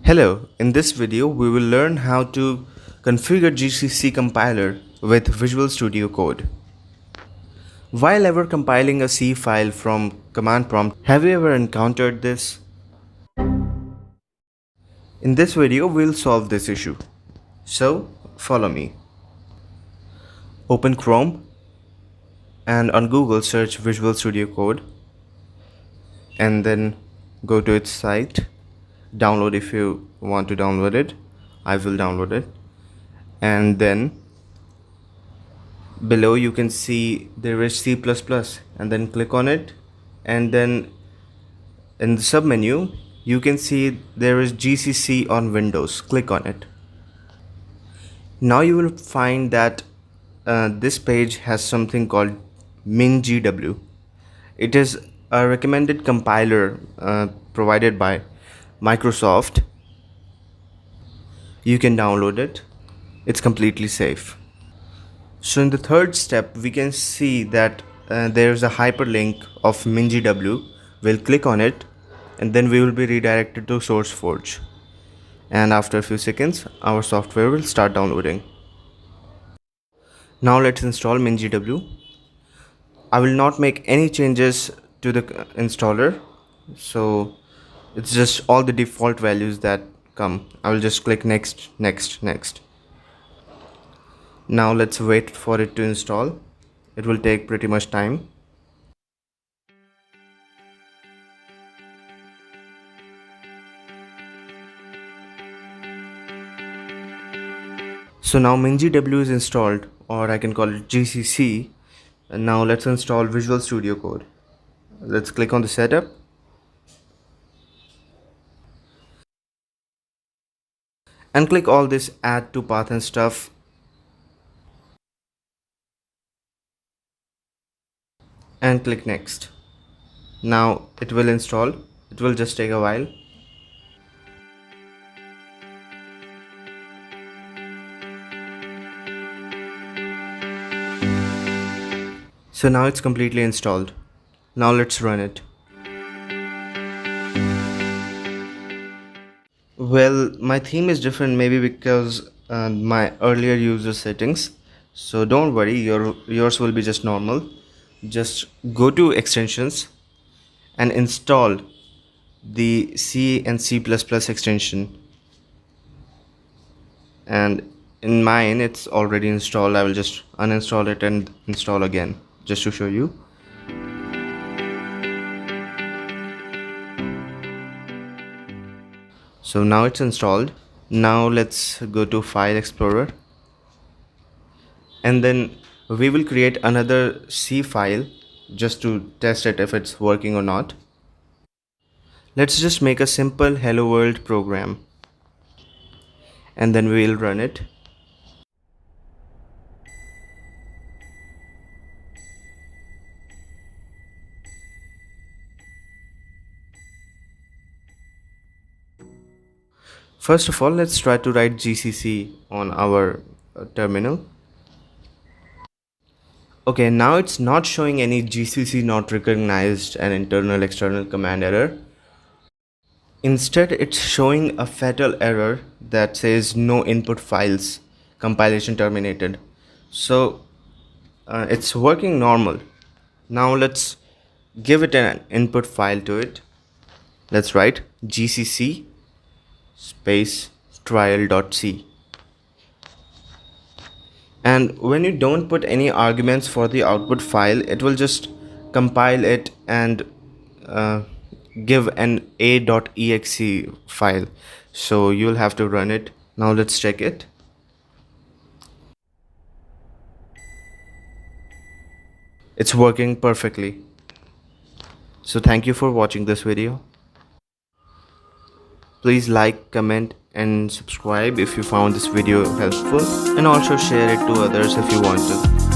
Hello, in this video we will learn how to configure GCC compiler with Visual Studio Code. While ever compiling a C file from command prompt, have you ever encountered this? In this video we'll solve this issue. So follow me. Open Chrome and on Google search Visual Studio Code and then go to its site. Download if you want to download it. I will download it. And then below you can see there is C++ and then click on it, and then in the submenu you can see there is GCC on Windows. Click on it. Now you will find that this page has something called MinGW. It is a recommended compiler provided by Microsoft. You can download it. It's completely safe. So in the third step we can see that there is a hyperlink of MinGW. We'll click on it and then we will be redirected to SourceForge, and after a few seconds our software will start downloading. Now let's install MinGW. I will not make any changes to the installer, so it's just all the default values that come. I will just click next, next, next. Now let's wait for it to install. It will take pretty much time. So now MinGW is installed, or I can call it GCC. And now let's install Visual Studio Code. Let's click on the setup. And click all this add to path and stuff. And click next. Now it will install. It will just take a while. So now it's completely installed. Now let's run it. Well, my theme is different, maybe because my earlier user settings. So don't worry, yours will be just normal. Just go to extensions and install the C and C++ extension. And in mine it's already installed. I will just uninstall it and install again just to show you. So now it's installed. Now let's go to File Explorer, and then we will create another C file just to test it if it's working or not. Let's just make a simple hello world program and then we will run it. First of all, let's try to write GCC on our terminal. Okay, now it's not showing any GCC not recognized an internal external command error. Instead, it's showing a fatal error that says no input files, compilation terminated. So it's working normal. Now let's give it an input file to it. Let's write GCC space trial.c. And when you don't put any arguments for the output file, it will just compile it and give an a.exe file. So you'll have to run it. Now let's check it. It's working perfectly. So thank you for watching this video. Please like, comment and subscribe if you found this video helpful, and also share it to others if you want to.